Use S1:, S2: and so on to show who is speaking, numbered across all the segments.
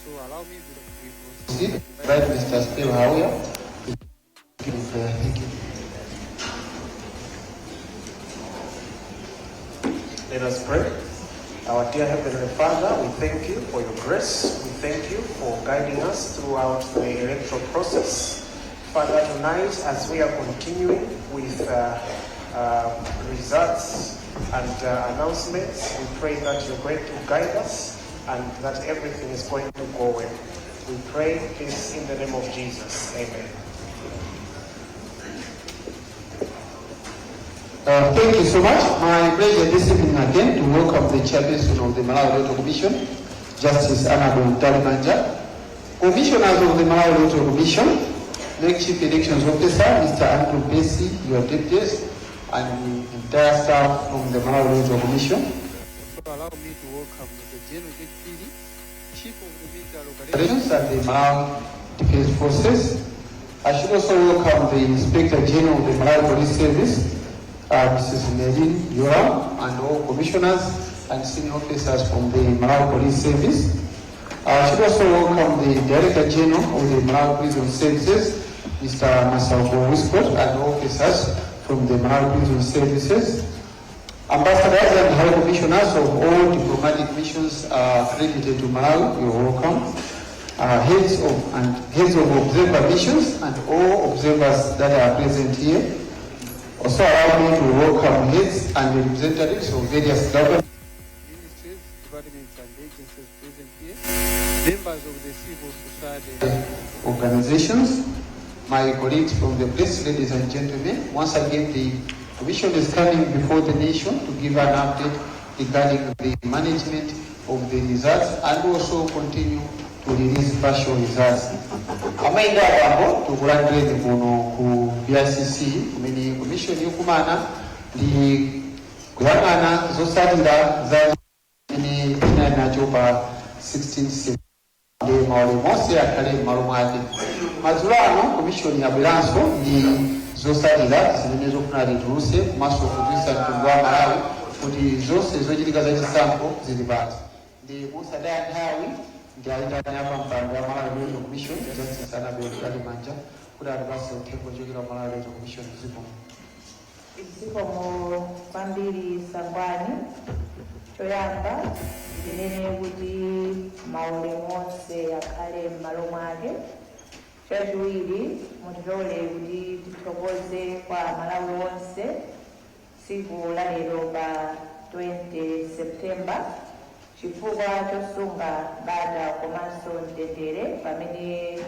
S1: So allow me to
S2: proceed. Right, Mr. Spill Hauya. Let us pray. Our dear Heavenly Father, we thank you for your grace. We thank you for guiding us throughout the electoral process. Father, tonight as we are continuing with results and announcements, we pray that you're going to guide us and that everything is going to go well. We pray this in the name of Jesus. Amen. Thank you so much. My pleasure this evening again to welcome the chairperson of the Malawi Electoral Commission, Justice Annabel Talimanja, commissioners of the Malawi Electoral Commission, the Chief Elections Officer, Mr. Andrew Basi, your deputies, and the entire staff from the Malawi Electoral Commission.
S1: So allow me to welcome the General Deputy, Chief of the Military
S2: Operations and the Malawi Defense Forces. I should also welcome the Inspector General of the Malawi Police Service, Mrs. Mene, and all commissioners and senior officers from the Malawi Police Service. I should also welcome the Director General of the Malawi Prison Services, Mr. Masauko Wisport, and all officers from the Malawi Prison Services. Ambassadors and High Commissioners of all diplomatic missions accredited to Malawi, you're welcome. Heads of observer missions and all observers that are present here. Also allow me to welcome heads and representatives of various government
S1: ministries, departments and agencies present here, members of the civil society
S2: organizations, my colleagues from the press, ladies and gentlemen. Once again, the Commission is coming before the nation to give an update regarding the management of the results and also continue to release partial results. Amainda apo tukulandire kuno ku BICC kumene commission yokumana ndi kuyang'ana zosalira za ine nacho pa 16 September maolemonse akhale m'malo mwake. Madzulo ano commission yabweranso ndi zosalira zimene zofuna lituluse komanso kutulutsa mtundu wa Malawi kuti zonse zochitika za chisankho zili pasi. Ndi musadaya nthawi ndi ayitani apa mpando wa Malawi Electoral Commission, Justice Annabel Talimanja, kuti atipase uthenga ochokera Malawi Electoral Commission
S3: zikomo kwambiri sangwani. Choyamba ndinene kuti maulemu onse akhale m'malo mwake. Chachiwiri mutilole kuti tithokoze kwa Malawi onse tsiku la lero pa 20 September chifukwa chosunga bata komanso mtendere pamene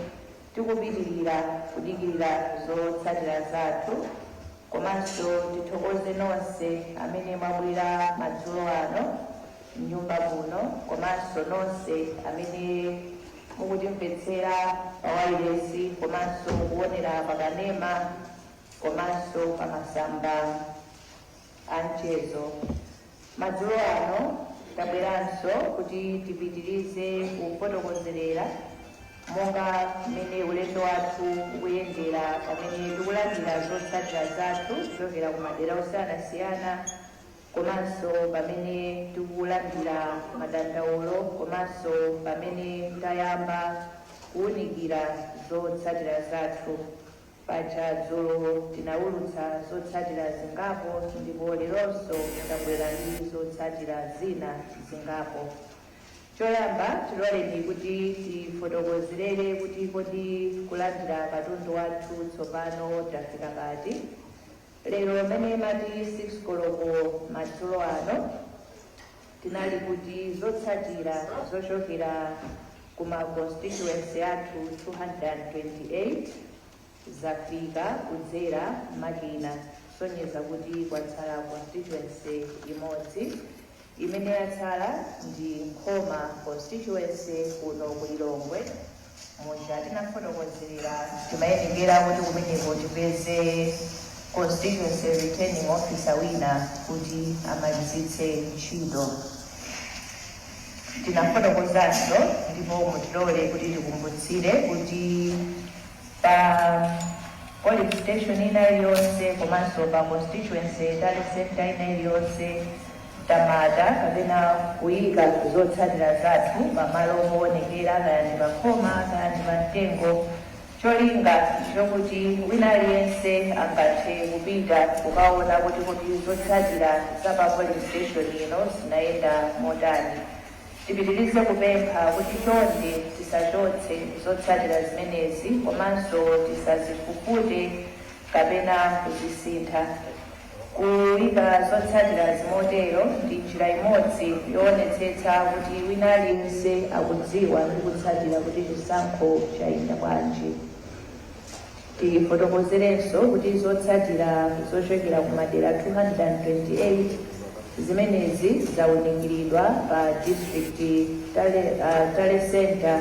S3: tikupitirira kudikirira zotsatira zathu, komanso tithokoze nonse amene mwabwera madzulo ano m'nyumba muno, komanso nonse amene mukutimvetsera pa wailesi komanso kuonera pakanema komanso pamasamba a mchezo. Madzulo ano tabweranso kuti tipitirize kufotokozerera monga mmene ulendo wathu ukuyendera pamene tikulandira zotsatira zathu kuchokera ku madera osiyanasiyana, komanso pamene tikulandira madandaulo, komanso pamene tayamba kuwunikira zotsatira zathu. Paja dzulo tinawulutsa zotsatira zingapo ndipo leronso tabwera ndi zotsatira zina zingapo. Choyamba tiloleni kuti tifotokozerere kuti kodi kulandira katundu wathu tsopano tafika kati. Lero mmene mati 6 koloko madzulo ano tinali kuti zotsatira zochokera kuma constituency athu 228 zafika kudzera makina, sonyeza kuti kwatsala constituency imodzi. Imene yatsala ndi Nkhoma constituency kuno ku Lilongwe. Muja tinafotokozera timayendekera kuti kumeneko tipeze constituency returning officer wina kuti amalizitse ntchito. Tinafotokozanso ndipo mutilole kuti tikumbutsire kuti pa polling station ina iliyonse komanso pa constituency tali center ina iliyonse tamata kapena kuyika zotsatira zathu pamalo poonekera kaya ndi pakhoma kaya ndi pamtengo, cholinga chokuti wina aliyense angathe kupita kukaona kuti zotsatira za pa polling station ino zinayenda motani. Tipitirize kupempha kuti chonde tisachotse zotsatira zimenezi komanso tisazifufute kapena kuzisintha. Kuyika zotsatira zimotero ndi njira imodzi yoonetsetsa kuti wina aliyense akudziwa ndi kutsatira kuti chisankho chayenda bwanji. Tifotokozerenso kuti zotsatira zochokera ku madera 228 zimenezi zawunikiridwa pa district tale center.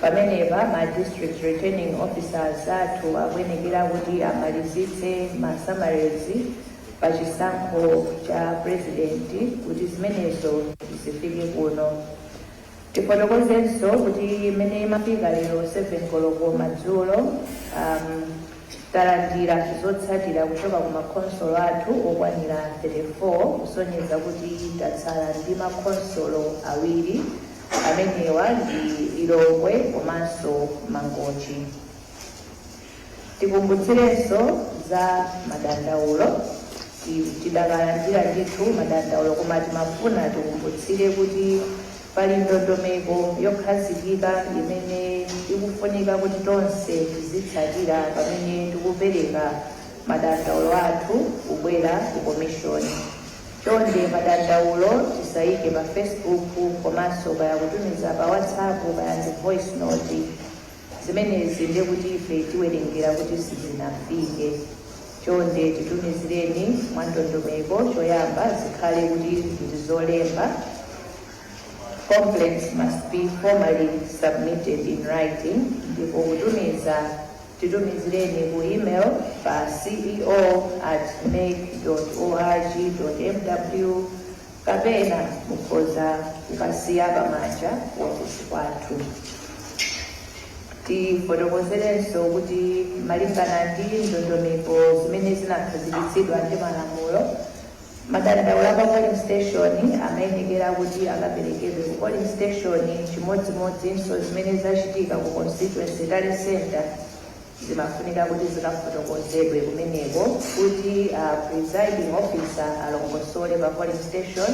S3: Pamenepa ma district returning officers athu akuyenekera kuti amalizitse masamarezi pa chisankho cha president kuti zimenezo zifike kuno. Tifotokozenso kuti mene mafika lero 7 koloko madzulo talandira zotsatira kuchoka ku makonsolo athu okwanira 34 kusonyeza kuti tatsala ndi makonsolo awiri amenewa ndi Ilongwe komanso Mangochi. Tikumbutsirenso za madandaulo. Tidakalandira ndithu madandaulo koma timafuna tikumbutsire kuti pali ndondomeko yokhazikika imene ikufunika kuti tonse tizitsatira pamene tikupereka madandaulo athu kubwera ku komishoni. Chonde madandaulo tisayike pa Facebook komanso kaya kutumiza pa WhatsApp kaya ndi voice note. Zimenezi ndi kuti ife tiwerengera kuti sizinafike. Chonde titumizireni mwa ndondomeko. Choyamba zikhale kuti ndizolemba. Complaints must be formally submitted in writing. Ndipo kutumiza titumizireni ku email pa ceo@mek.org.mw kapena mukhoza kukasiya pamanja ofisi kwathu. Tifotokozerenso kuti malingana ndi ndondomeko zimene zinakhazikitsidwa ndi malamulo, madandaulo pa polling station amayenekera kuti akaperekedwe ku polling station chimodzimodzinso zimene zachitika ku constituency tale center zimafunika kuti zikafotokozedwe kumeneko kuti presiding officer alongosole pa polling station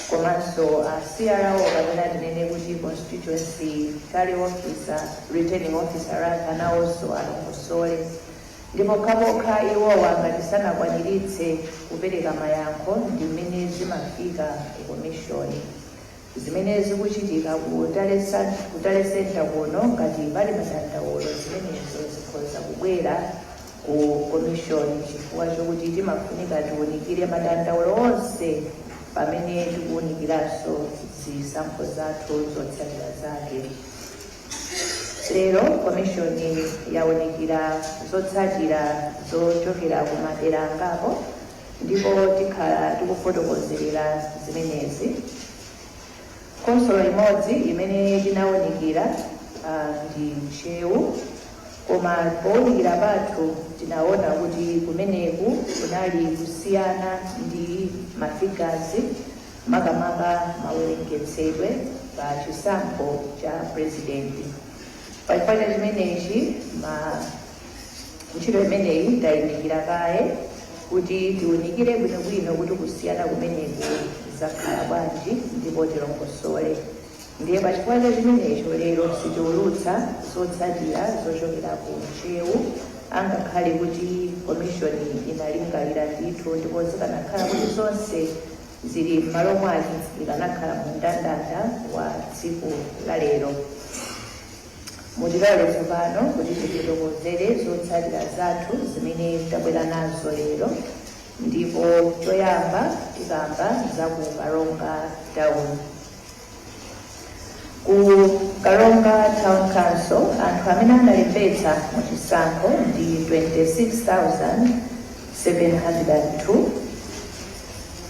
S3: komanso CRO kapena tinene kuti constituency tale officer returning officer anawonso alongosole. Ndipo kapokha iwowa ngati sanakwaniritse kupereka mayankho ndi mmene zimafika komishoni. Zimene zikuchitika ku tale center kuno ngati pali madandaulo zimenezo zikhoza kubwera ku komishoni chifukwa chokuti timafunika tiwunikire madandaulo onse pamene tikuwunikiranso zisankho zathu zotsatira zake. Lero komishoni yawunikira zotsatira zochokera ku madera angapo ndipo tikhala tikufotokozerera zimenezi. Konsolo imodzi imene tinawunikira ndi Mchewu, koma powunikira pathu tinaona kuti kumeneku kunali kusiyana ndi mafigazi makamaka mawerengedwe pa chisankho cha presidenti. Pachifukwa chimenechi ntchito imeneyi tayinikira kaye kuti tiwunikire bwinobwino kuti kusiyana kumeneku zakhala bwanji ndipo tilongosole. Ndiye pachifukwa chimenecho lero sitiwulutsa zotsatira zochokera ku Mchewu angakhale kuti komishoni inalingalira ndithu ndipo zikanakhala kuti zonse zili m'malo mwake ikanakhala mu mndandanda wa tsiku la lero. Mutilole tsopano kuti tifotokozere zotsatira zathu zimene tabwera nazo lero, ndipo choyamba tikamba za ku Kalonga Town. Ku Kalonga Town Council anthu amene analembetsa mu chisankho ndi 26,702,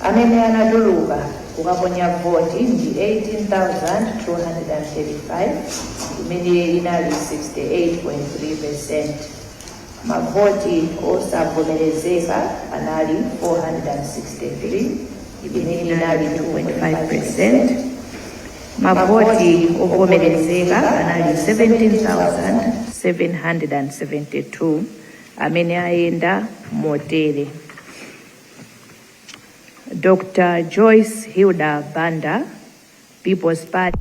S3: amene anatuluka kukaponya voti ndi 18,235, imene inali 68.3%. Mavoti osavomerezeka anali 463, imene inali 2.5%. Mavoti ovomerezeka anali 17,772 amene ayenda motere. Dr. Joyce Hilda Banda, People's Party.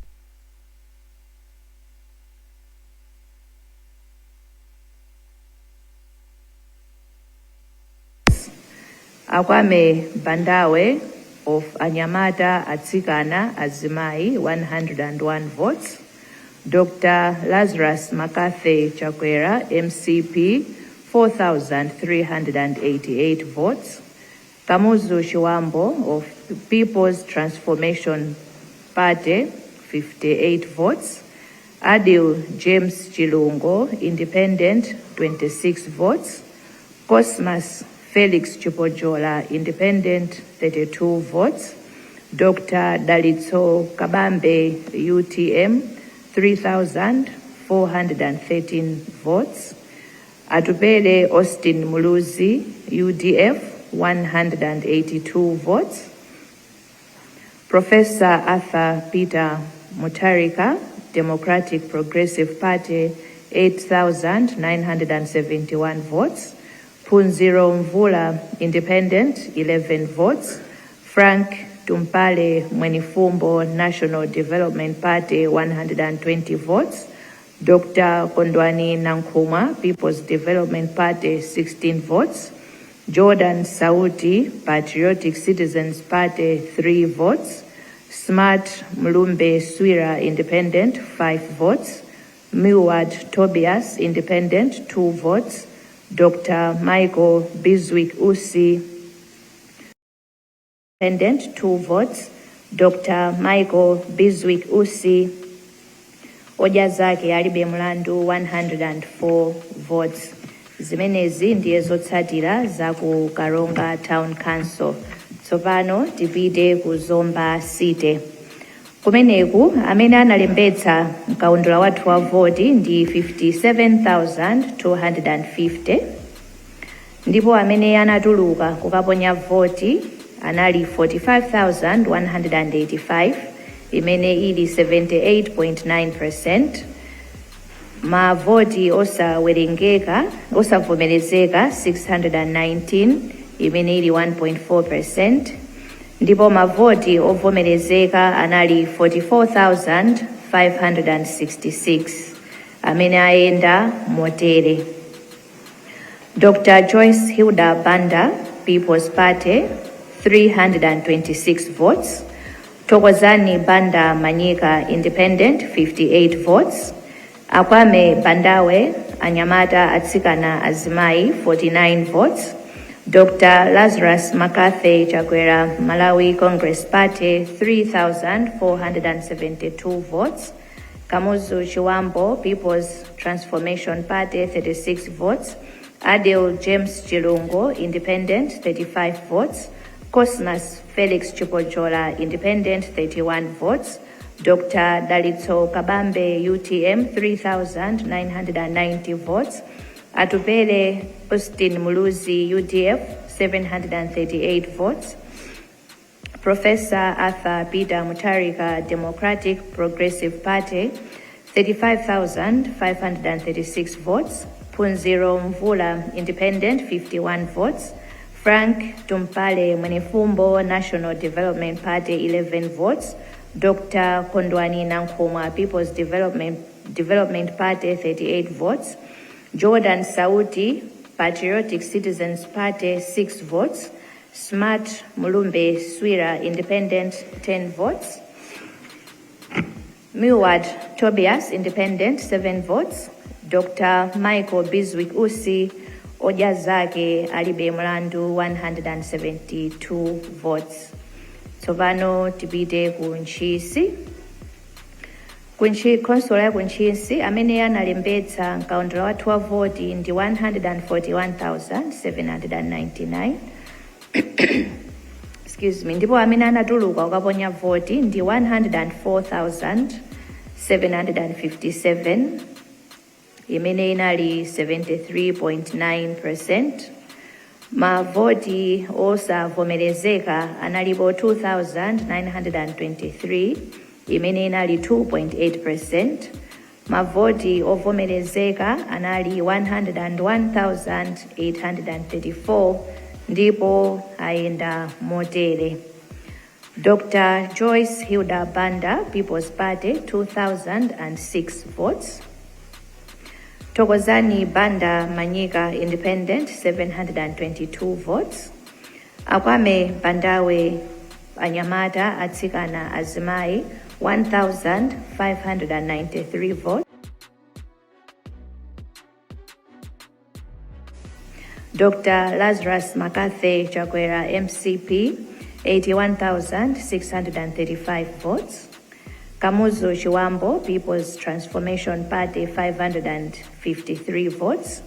S3: Akwame Bandawe of Anyamata Atsikana Azimai, 101 votes. Dr. Lazarus Makathe Chakwera, MCP, 4,388 votes. Kamuzu Shiwambo of People's Transformation Party, 58 votes. Adil James Chilungo, Independent, 26 votes. Cosmas Felix Chupojola, Independent, 32 votes. Dr. Dalitso Kabambe, UTM, 3,413 votes. Atupele Austin Muluzi, UDF, 182 votes. Professor Arthur Peter Mutarika, Democratic Progressive Party, 8,971 votes. Punziro Mvula, Independent, 11 votes. Frank Tumpale Mwenifumbo, National Development Party, 120 votes. Dr. Kondwani Nankuma, People's Development Party, 16 votes. Jordan Sauti, Patriotic Citizens Party, 3 votes. Smart Mlumbe Swira, Independent, 5 votes. Miwad Tobias, Independent, 2 votes. Dr. Michael Biswick Usi, Independent, 2 votes. Dr. Michael Biswick Usi Ojazake Alibe Mlandu, 104 votes. Zimenezi ndiye zotsatira za ku Karonga Town Council. Tsopano tipite ku Zomba City. Kumeneku amene analembetsa mkaundula wathu wa voti ndi 57,250. Ndipo amene anatuluka kukaponya voti anali 45,185, imene ili 78.9%. Mavoti osavomerezeka 619, imene ili 1.4%. Ndipo mavoti ovomerezeka anali 44,566, amene ayenda motere. Dr. Joyce Hilda Banda, People's Party, 326 votes. Tokozani Banda Manyika, Independent, 58 votes. Akwame Bandawe Anyamata Atsikana Azimai, 49 votes. Dr. Lazarus Makathe Chakwera, Malawi Congress Party, 3,472 votes. Kamuzu Chiwambo, People's Transformation Party, 36 votes. Adil James Chilungo, Independent, 35 votes. Cosmas Felix Chupojola, Independent, 31 votes. Dr. Dalitso Kabambe, UTM, 3,990 votes. Atupele Austin Muluzi, UDF, 738 votes. Professor Arthur Peter Mutarika, Democratic Progressive Party, 35,536 votes. Punziro Mvula, Independent, 51 votes. Frank Tumpale Mwenifumbo, National Development Party, 11 votes. Dr. Kondwani Nankuma, People's Development Party, 38 votes. Jordan Sauti, Patriotic Citizens Party, 6 votes. Smart Mulumbe Swira, Independent, 10 votes. Miwad Tobias, Independent, 7 votes. Dr. Michael Biswick Usi Ojazake Alibe Mlandu, 172 votes. Tsopano tipite ku Ntchisi. Konsola ya ku Ntchisi amene analembetsa mkaundula wathu wa voti ndi 141,799. Excuse me. Ndipo amene anatuluka kukaponya voti ndi 104,757, imene inali 73.9%. Mavoti osavomerezeka analipo 2,923, imene inali 2.8%. Mavoti ovomerezeka anali 101,834, ndipo ayenda motere. Dr. Joyce Hilda Banda, People's Party, 2,006 votes. Tokozani Banda Manyika, Independent, 722 votes. Akwame Bandawe Anyamata Atsikana Azimai, 1,593 votes. Dr. Lazarus Makathe Chakwera, MCP, 81,635 votes. Kamuzu Chiwambo, People's Transformation Party, 553 votes.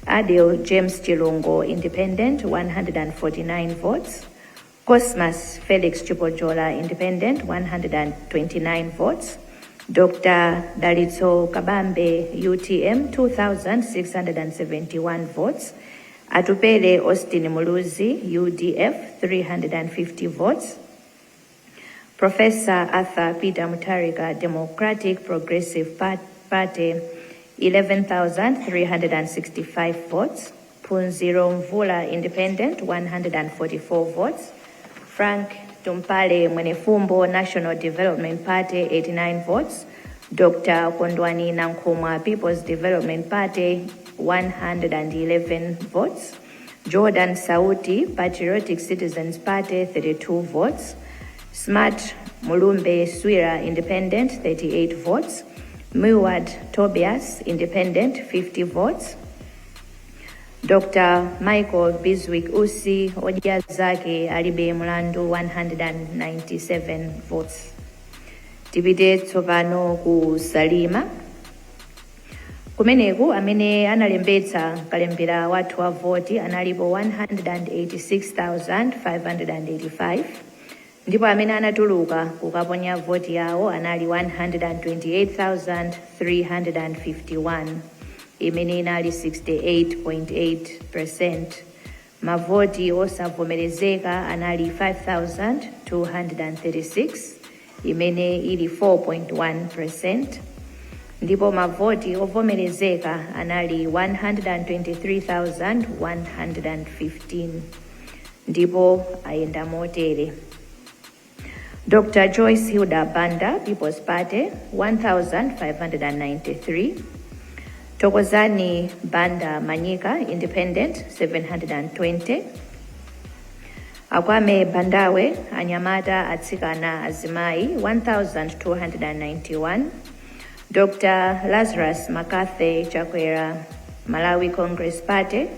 S3: Adil James Chilungo, Independent, 149 votes. Cosmas Felix Chipojola, Independent, 129 votes. Dr. Dalitso Kabambe, UTM, 2,671 votes. Atupele Austin Muluzi, UDF, 350 votes. Professor Arthur Peter Mutarika, Democratic Progressive Party, 11,365 votes. Punziro Mvula, Independent, 144 votes. Frank Tumpale Mwenefumbo, National Development Party, 89 votes. Dr. Kondwani Nankumwa, People's Development Party, 111 votes. Jordan Sauti, Patriotic Citizens Party, 32 votes. Smart Mulumbe Swira, Independent, 38 votes. Muwad Tobias, Independent, 50 votes. Dr. Michael Biswick Usi Odiazake Alibe Mulandu, 197 votes. Tipite tsopano ku Salima. Kumeneku amene analembetsa kalembera watu wa voti analipo 186,585. Ndipo amene anatuluka kukaponya voti yawo anali 128,351, imene inali 68.8%. Mavoti osavomerezeka anali 5,236, imene ili 4.1%. Ndipo mavoti ovomerezeka anali 123,115, ndipo ayenda motere. Dr. Joyce Hilda Banda, People's Party, 1,593. Tokozani Banda Manyika, Independent, 720. Akwame Bandawe Anyamata Atsikana Azimai, 1,291. Dr. Lazarus Makathe Chakwera, Malawi Congress Party,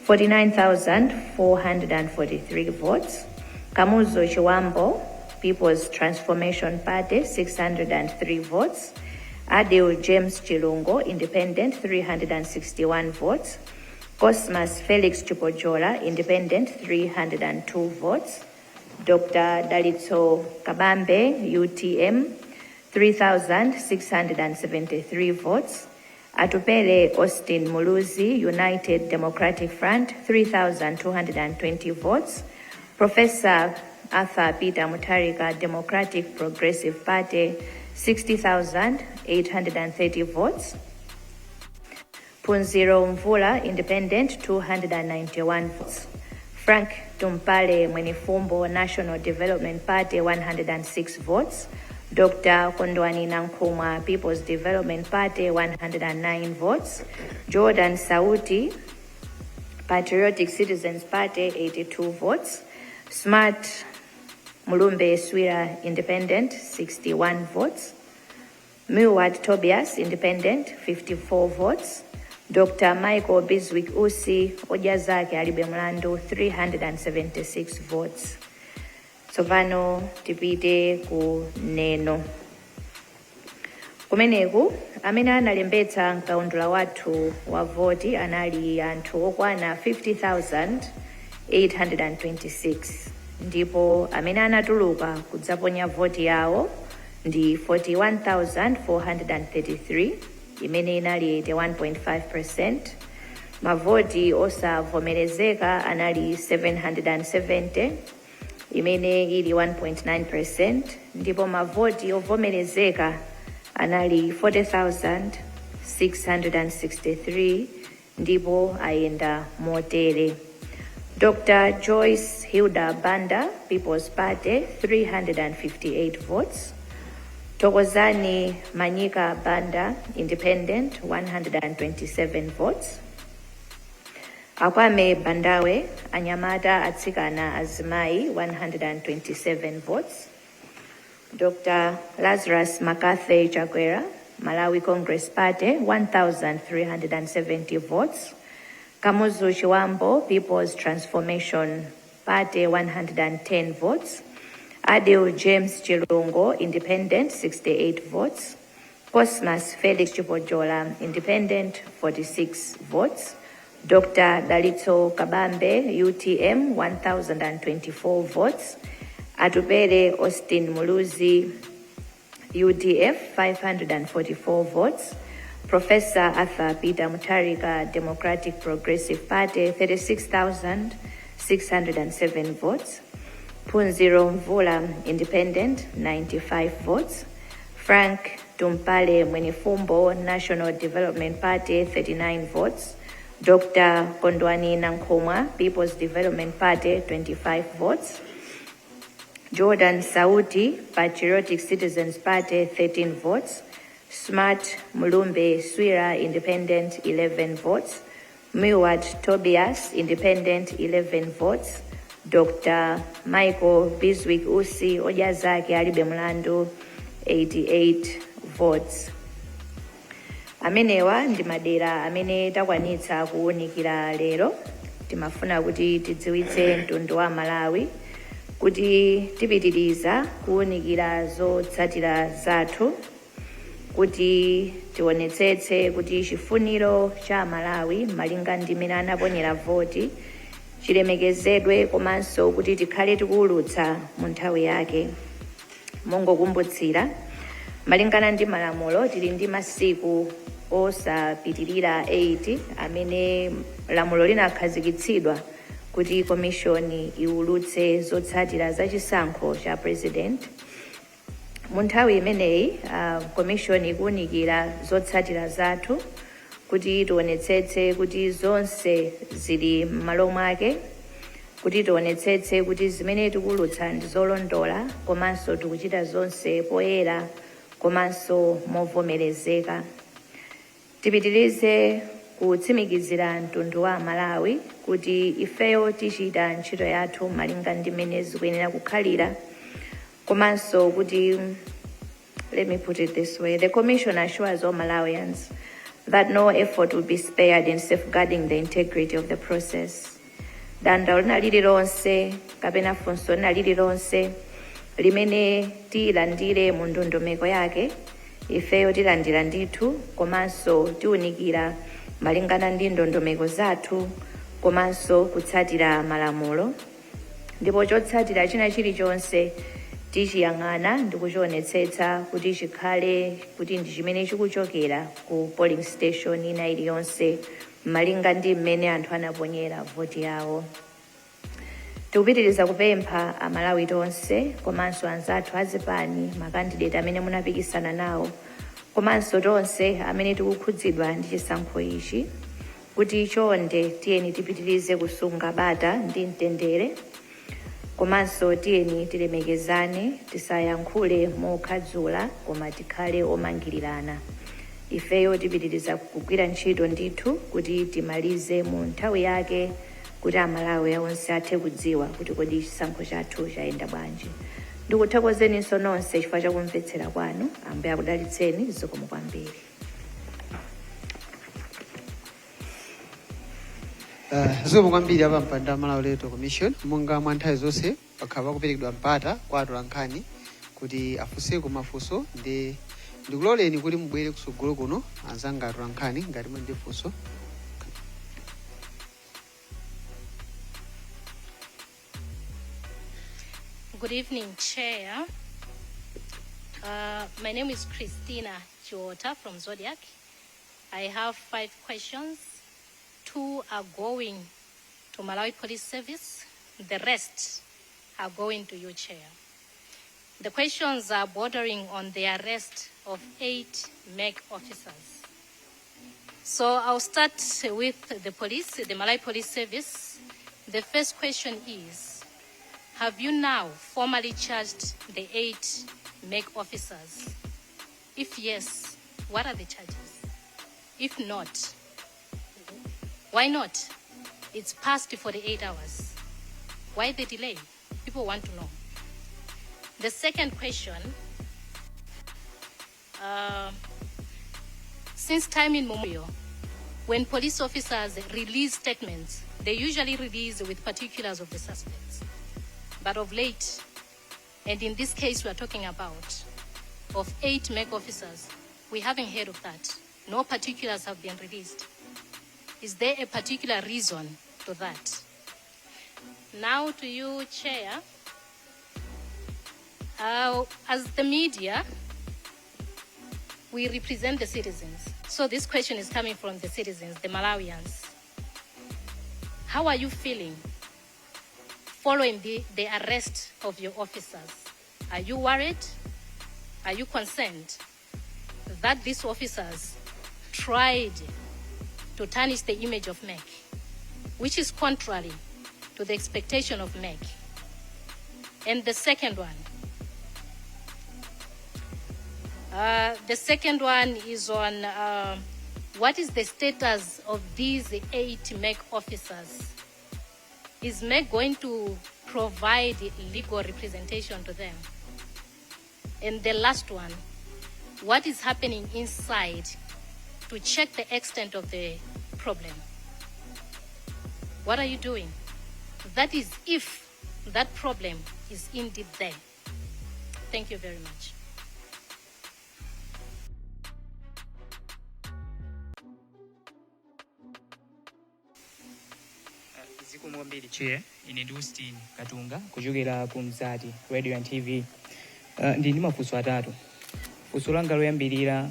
S3: 49,443 votes. Kamuzu Chiwambo, People's Transformation Party, 603 votes. Adil James Chilungo, Independent, 361 votes. Cosmas Felix Chipojola, Independent, 302 votes. Dr. Dalitso Kabambe, UTM, 3,673 votes. Atupele Austin Muluzi, United Democratic Front, 3,220 votes. Professor Arthur Peter Mutarika, Democratic Progressive Party, 60,830 votes. Punziro Mvula, Independent, 291 votes. Frank Tumpale Mwenefumbo, National Development Party, 106 votes. Dr. Kondwani Nankumwa, People's Development Party, 109 votes. Jordan Sauti, Patriotic Citizens Party, 82 votes. Smart Mulumbe Swira, Independent, 61 votes. Muwad Tobias, Independent, 54 votes. Dr. Michael Biswick Usi Ojazake Alibe Mulandu, 376 votes. Tsopano tipite ku Neno. Kumeneku amene analembetsa mkaundula wathu wa voti anali anthu okwana 50,826. Ndipo amene anatuluka kudzaponya voti yawo ndi 41,433, imene inali 81.5%. Mavoti osavomerezeka anali 770, imene ili 1.9%, ndipo mavoti ovomerezeka anali 40,663, ndipo ayenda motere. Dr. Joyce Hilda Banda, People's Party, 358 votes. Tokozani Manyika Banda, Independent, 127 votes. Akwame Bandawe, Anyamata Atsikana Azimai, 127 votes. Dr. Lazarus Makathe Chakwera, Malawi Congress Party, 1,370 votes. Kamuzu Chiwambo, People's Transformation Party, 110 votes. Adil James Chilungo, Independent, 68 votes. Cosmas Felix Chipojola, Independent, 46 votes. Dr. Dalito Kabambe, UTM, 1,024 votes. Atupele Austin Muluzi, UDF, 544 votes. Professor Arthur Peter Mutarika, Democratic Progressive Party, 36,607 votes. Punziro Mvula, Independent, 95 votes. Frank Tumpale Mwenifumbo, National Development Party, 39 votes. Dr. Kondwani Nankomwa, People's Development Party, 25 votes. Jordan Sauti, Patriotic Citizens Party, 13 votes. Smart Mulumbe Swira, Independent, 11 votes. Miwat Tobias, Independent, 11 votes. Dr. Michael Biswick Usi Ojazaki Alibe Mlando, 88 votes. Amenewa ndi madera amene takwanitsa kuwunikira lero. Timafuna kuti tidziwitse mtundu wa Malawi kuti tipitiriza kuwunikira zotsatira zathu, kuti tionetsetse kuti chifuniro cha Malawi malinga ndi mmene anaponyera voti chilemekezedwe, komanso kuti tikhale tikuwulutsa mu nthawi yake. Mongokumbutsira, malingana ndi malamulo tili ndi masiku osapitirira 8 amene lamulo linakhazikitsidwa kuti komishoni iwulutse zotsatira za chisankho cha president. Mu nthawi imeneyi komishoni ikuwunikira zotsatira zathu kuti tionetsetse kuti zonse zili m'malo mwake, kuti tionetsetse kuti zimene tikuwulutsa ndi zolondola, komanso tikuchita zonse poyera komanso movomerezeka. Tipitirize kutsimikizira mtundu wa Malawi kuti ifeyo tichita ntchito yathu malinga ndi mmene zikuyenera kukhalira, komanso kuti, let me put it this way, the Commission assures all Malawians that no effort will be spared in safeguarding the integrity of the process. Danda lina lililonse kapena funso lina lililonse limene tilandire mu ndondomeko yake, ifeyo tilandira ndithu, komanso tiwunikira malingana ndi ndondomeko zathu, komanso kutsatira malamulo. Ndipo chotsatira china chilichonse tichiyang'ana ndi kuchionetsetsa kuti chikhale kuti ndi chimene chikuchokera ku polling station ina iliyonse malinga ndi mmene anthu anaponyera voti yawo. Tikupitiriza kupempha Amalawi tonse, komanso anzathu azipani, makandidate amene munapikisana nawo, komanso tonse amene tikukhudzidwa ndi chisankho ichi, kuti chonde tiyeni tipitirize kusunga bata ndi mtendere, komanso tiyeni tilemekezane, tisayankhule mokhadzula, koma tikhale omangirirana. Ifeyo tipitiriza kugwira ntchito ndithu kuti timalize mu nthawi yake, kuti Amalawi onse athe kudziwa kuti kodi chisankho chathu chayenda bwanji. Ndikuthokozeninso nonse chifukwa chakumvetsera kwanu. Ambuye akudalitseni, zikomo kwambiri.
S1: Zikomo kwambiri apa mpanda Malawi Electoral Commission. Monga mwa nthawi zonse pakhala pakuperekedwa mpata kwa atolankhani kuti afunse kumafunso, ndi ndikuloleni kuti mubwere kusogolo kuno anzanga atolankhani ngati muli ndi funso.
S4: Good evening, Chair. My name is Christina Chiota from Zodiac. I have 5 questions 2 are going to Malawi Police Service. The rest are going to you, Chair. The questions are bordering on the arrest of 8 MEC officers. So I'll start with the police, the Malawi Police Service. The first question is, have you now formally charged the 8 MEC officers? If yes, what are the charges? If not, why not? It's past 48 hours. Why the delay? People want to know. The second question, since time immemorial, when police officers release statements, they usually release with particulars of the suspects. But of late, and in this case we are talking about, of 8 MEC officers, we haven't heard of that. No particulars have been released. Is there a particular reason to that? Now to you, Chair. As the media, we represent the citizens. So this question is coming from the citizens, the Malawians. How are you feeling following the arrest of your officers? Are you worried? Are you concerned that these officers tried to tarnish the image of MEC, which is contrary to the expectation of MEC? And the second one, is on what is the status of these 8 MEC officers? Is MEC going to provide legal representation to them? And the last one, what is happening inside to check the extent of the problem? What are you doing? That is if that problem is indeed there. Thank you very much.
S5: Zikumwambiri Chair, ine ndi Austin Katunga kuchokera ku Mzati Radio and TV. Ndi mafunso atatu. Funso langa loyambirira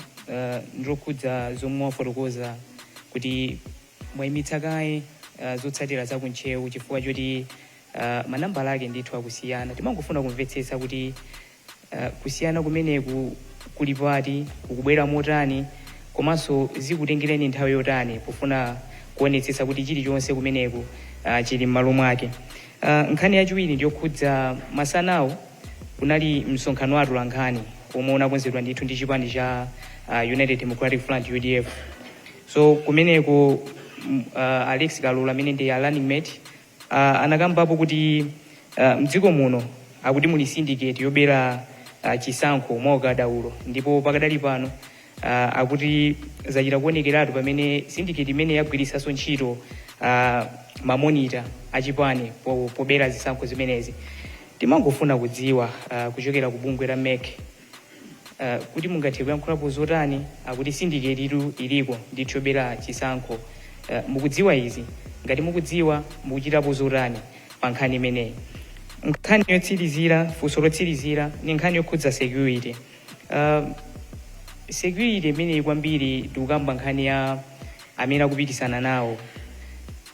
S5: ndilokhudza zomwe mwafotokoza kuti mwayimitsa kaye zotsatira za kuntchewu chifukwa choti manambala ake ndithu akusiyana. Timangofuna kumvetsetsa kuti kusiyana kumeneku kuli pati, kukubwera motani, komanso zikutengereni nthawi yotani pofuna kuonetsetsa kuti chilichonse kumeneku chili m'malo mwake. Nkhani yachiwiri ndiyokhudza masanawo kunali msonkhano wa atolankhani omwe unakonzedwa ndithu ndi chipani cha United Democratic Front UDF. So kumeneko Alex Kalula amene ndi running mate anakambapo kuti mdziko muno akuti muli syndicate yobera chisankho mwaukadaulo, ndipo pakadali pano akuti zachita kuonekeratu pamene syndicate imene yagwiritsanso ntchito mamonita achipani pobera zisankho zimenezi. Timangofuna kudziwa kuchokera ku bungwe la MEC kuti mungathe kuyankhulapo zotani akuti syndicate itu iliko ndithu yobera chisankho. Mukudziwa izi? Ngati mukudziwa mukuchitapo zotani pa nkhani imeneyi? Nkhani yotsirizira, funso lotsirizira ni nkhani yokhudza security. Security imeneyi kwambiri tikukamba nkhani ya amene akupikisana nawo.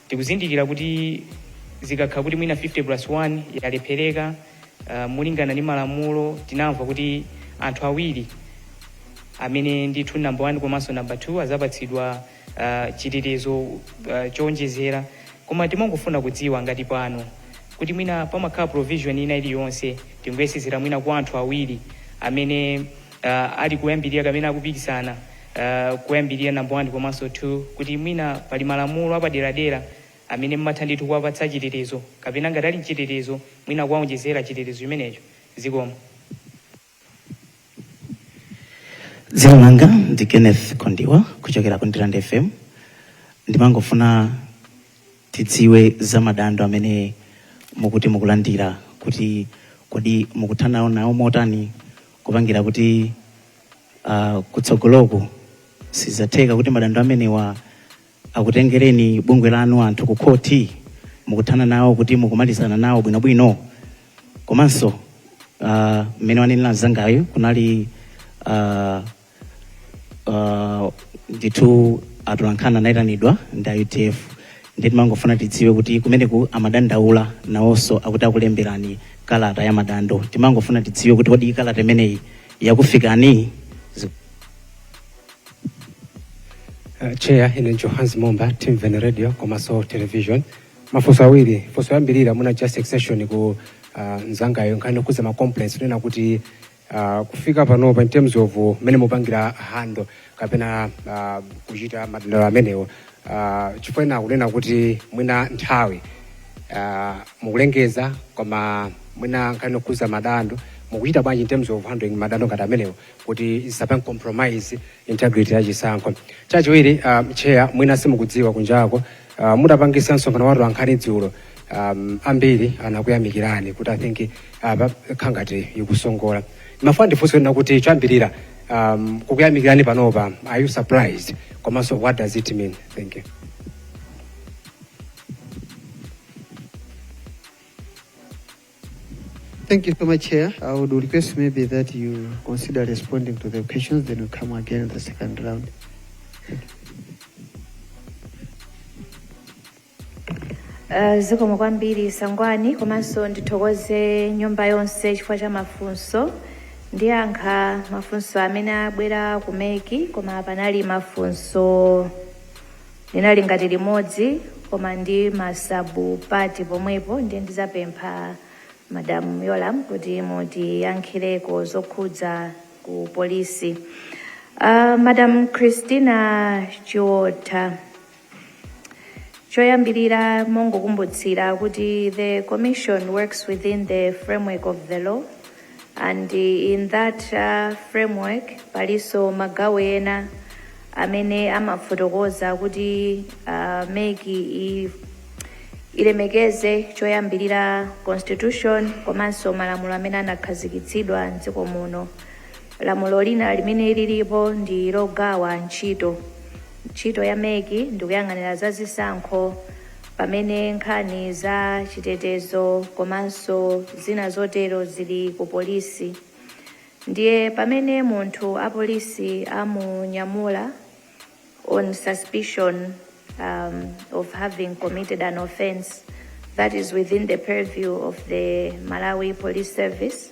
S5: Tikuzindikira kuti zikakhala kuti mwina 50+1 yalephereka mulingana ndi malamulo. Tinamva kuti anthu awiri amene ndithu number 1 komanso number 2 azapatsidwa chitetezo chowonjezera, koma timangofuna kudziwa ngati pano kuti mwina pamakhala provision ina iliyonse tingoyesezera mwina kwa anthu awiri amene ali kuyambirira kamene akupikisana kuyambirira number 1 komanso 2, kuti mwina pali malamulo apaderadera amene mmatha ndithu kuwapatsa chitetezo kapena ngati ali chitetezo mwina kuwawonjezera chitetezo chimenecho. Zikoma.
S6: Dzina langa ndi Kenneth Kondiwa kuchokera ku Ndirande FM. Ndimangofuna tidziwe za madando amene mukuti mukulandira, kuti kodi mukuthana nawo motani kupangira kuti kutsogoloko sizatheka kuti madando amenewa akutengereni bungwe lanu anthu ku khoti, mukuthana nawo kuti mukumalizana nawo bwinobwino. Komanso mmene wanenera zangayo kunali ndithu atolankhani anayitanidwa ndi UDF ndi timangofuna tidziwe kuti kumeneku amadandaula nawonso akuti akulemberani kalata ya madando. Timangofuna tidziwe kuti kodi kalata imeneyi yakufikani.
S7: Chair ine Johannes Momba, Team Vene Radio, komanso television. Mafunso awiri, funso yambirira muna just exception ku nzangayo nkhani kuza ma complaints nena kuti kufika panopa in terms of mene mupangira hando kapena kuchita madandaulo amenewo chifukwa kunena kuti mwina nthawi mukulengeza koma mwina nkhani kuza madando mukuchita bwanji in terms of handling madando ngati amenewo kuti isapange compromise integrity ya chisankho. Chachiwiri chair mwina simukudziwa kunjako mudapangisa msonkhano watu ankhani dzulo ambiri anakuyamikirani kuti I think khangati ikusongola. Mafuna ndifunse kuti chambirira kukuyamikirani panopa, are you surprised? Komanso what does it mean? Thank you.
S1: Thank you so much, Chair. I would request maybe that you consider responding to the questions, then we'll come again in the second round.
S3: Zikomo kwambiri Sangwani, komanso ndithokoze nyumba yonse chifukwa cha mafunso. Ndiyankha mafunso amene abwera kumeki, koma panali mafunso linali ngati limodzi, koma ndi masabu pati pomwepo. Ndiye ndizapempha Madam Yolam kuti mutiyankhireko zokhudza ku polisi. Madam Christina Chiota, choyambirira mongokumbutsira kuti the commission works within the framework of the law, and in that framework paliso magawo ena amene amafotokoza kuti meki ilemekeze choyambirira constitution komanso malamulo amene anakhazikitsidwa m'dziko muno. Lamulo lina limene lilipo ndi logawa ntchito. Ntchito ya meki ndikuyang'anira za zisankho pamene nkhani za chitetezo komanso zina zotero zili ku polisi. Ndiye pamene munthu apolisi amunyamula on suspicion of having committed an offense that is within the purview of the Malawi Police Service,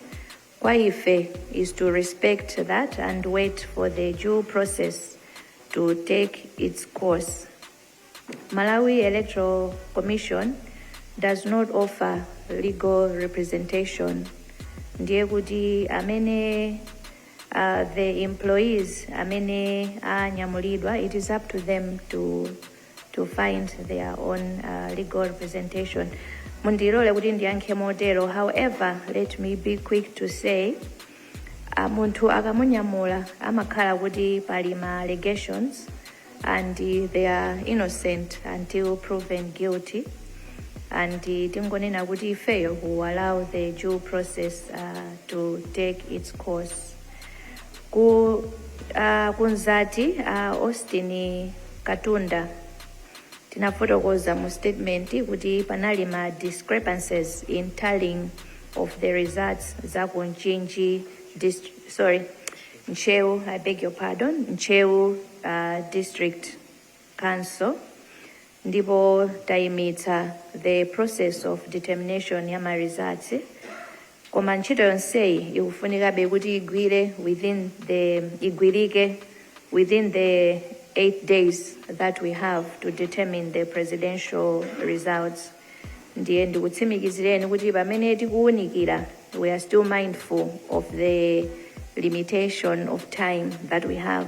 S3: kwa ife is to respect that and wait for the due process to take its course. Malawi Electoral Commission does not offer legal representation. Ndiye kuti amene the employees amene anyamulidwa, it is up to them to find their own legal representation. Mundirole kuti ndiyankhe motero. However, let me be quick to say munthu akamunyamula amakhala kuti pali ma allegations and they are innocent until proven guilty, and tingonena kuti ifeyo who allow the due process to take its course. Kunzati Austin Katunda tinafotokoza mu statement kuti panali ma discrepancies in tallying of the results za ku Nchewu, I beg your pardon, Nchewu District Council, ndipo tayimitsa the process of determination ya ma results. Koma ntchito yonseyi ikufunikabe kuti igwirike within the 8 days that we have to determine the presidential results. Ndiye ndikutsimikizireni kuti pamene tikuwunikira, we are still mindful of the limitation of time that we have.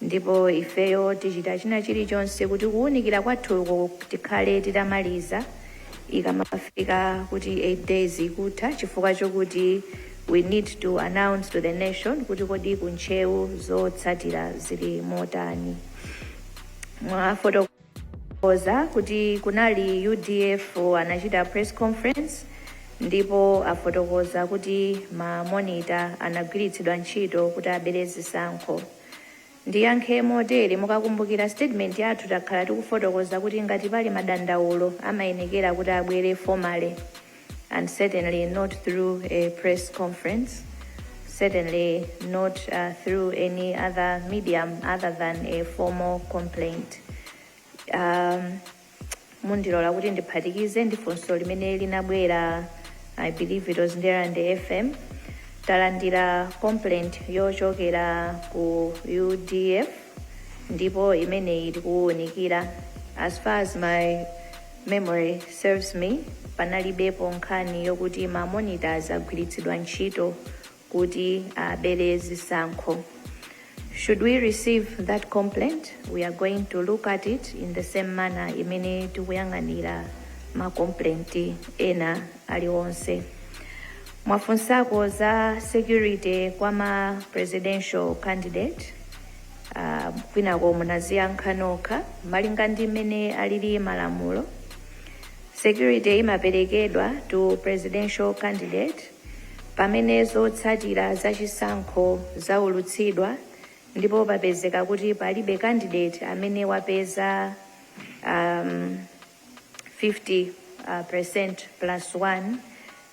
S3: Ndipo ifeyo tichita china chilichonse kuti kuwunikira kwathu tikhale titamaliza ikamafika kuti 8 days ikutha, chifukwa chokuti we need to announce to the nation kuti kodi kuntchewu zotsatira zili motani. Mwafotokoza kuti kunali UDF anachita press conference, ndipo afotokoza kuti ma monitor anagwiritsidwa ntchito kuti abere zisankho. Ndiyankhe motere, mukakumbukira statement yathu takhala tikufotokoza kuti ngati pali madandaulo amayenekera kuti abwere formally, and certainly not through a press conference, certainly not through any other medium other than a formal complaint. mundilola kuti ndiphatikize ndi funso limene linabwera, I believe it was Lero and FM. Talandira complaint yochokera ku UDF ndipo imene ilikuwunikira. As far as my memory serves me, panalibepo nkhani yokuti ma monitors agwiritsidwa ntchito kuti abere zisankho. Should we receive that complaint, we are going to look at it in the same manner imene tikuyang'anira ma complaint ena aliwonse. Mwafunsako za security kwa ma presidential candidate, kwinako munaziyankha nokha malinga ndi mmene alili malamulo. Security imaperekedwa to presidential candidate pamene zotsatira zachisankho zaulutsidwa ndipo papezeka kuti palibe candidate amene wapeza 50% plus 1,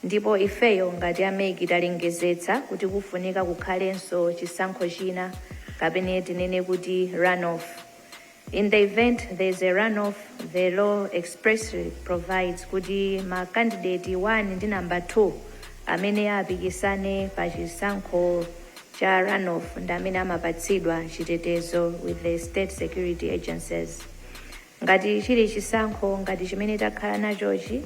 S3: ndipo ifeyo ngati ameki talengezetsa kuti kufunika kukhalenso chisankho china kapene tinene kuti runoff. In the event there is a runoff, the law expressly provides kuti ma candidate 1 ndi number 2 amene apikisane pa chisankho cha runoff ndi amene amapatsidwa chitetezo with the state security agencies. Ngati chili chisankho ngati chimene takhala nachochi,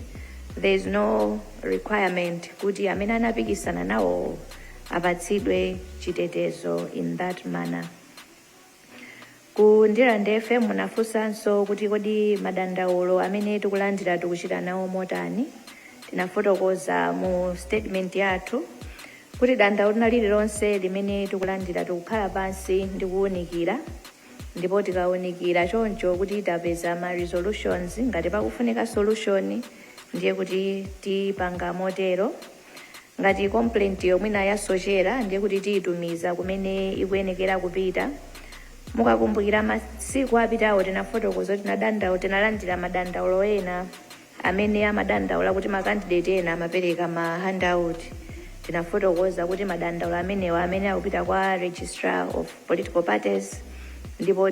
S3: there is no requirement kuti amene anapikisana nawo apatsidwe chitetezo in that manner. Ku Lero and FM munafunsanso kuti kodi madandaulo amene tikulandira tikuchita nawo motani. Tinafotokoza mu statement yathu kuti dandaulo lililonse limene tikulandira tikukhala pansi ndi kuwunikira, ndipo tikawunikira choncho kuti tapeza ma resolutions. Ngati pakufunika solution ndiye kuti tipanga motero. Ngati complaint yomwina yasochera ndiye kuti tiyitumiza kumene ikuyenekera kupita. Mukakumbukira masiku apitawo tinafotokoza tinalandira madandaulo ena amene amadandaula kuti makandidate ena amapereka ma handout. Tinafotokoza kuti madandaulo amenewa amene akupita kwa registrar of political parties, ndipo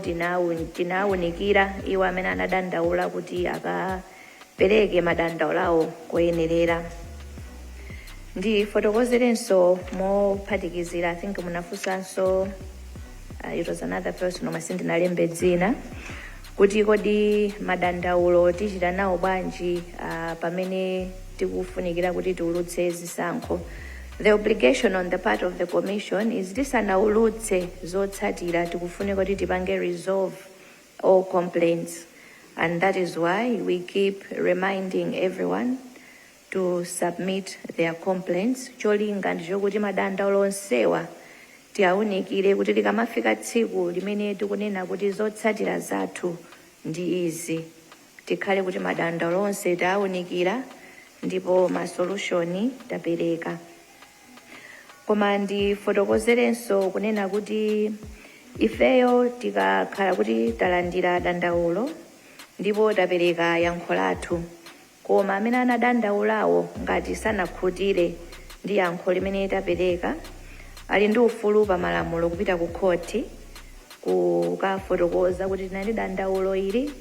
S3: tinawunikira iwo amene anadandaula kuti akapereke madandaulo koyenerera. Ndi fotokozerenso mophatikizira, I think munafunsanso, it was another person omwe sindinalembe dzina, kuti kodi madandaulo tichita nawo bwanji pamene tikufunikira kuti tiulutse zisankho. The obligation on the part of the commission is tisanaulutse zotsatira tikufunika kuti tipange resolve all complaints, and that is why we keep reminding everyone to submit their complaints. Cholinga ndicho kuti madandaulo onsewa tiawunikire kuti likamafika tsiku limene tikunena kuti zotsatira zathu ndi izi, tikhale kuti madandaulo onse taawunikira ndipo ma solution tapereka. Koma ndifotokozerenso kunena kuti ifeyo tikakhala kuti talandira dandaulo ndipo tapereka yankho lathu, koma amene anadandaulawo ngati sanakhutire ndi yankho limene tapereka, ali ndi ufulu pa malamulo kupita ku khoti kukafotokoza kuti tinali dandaulo ili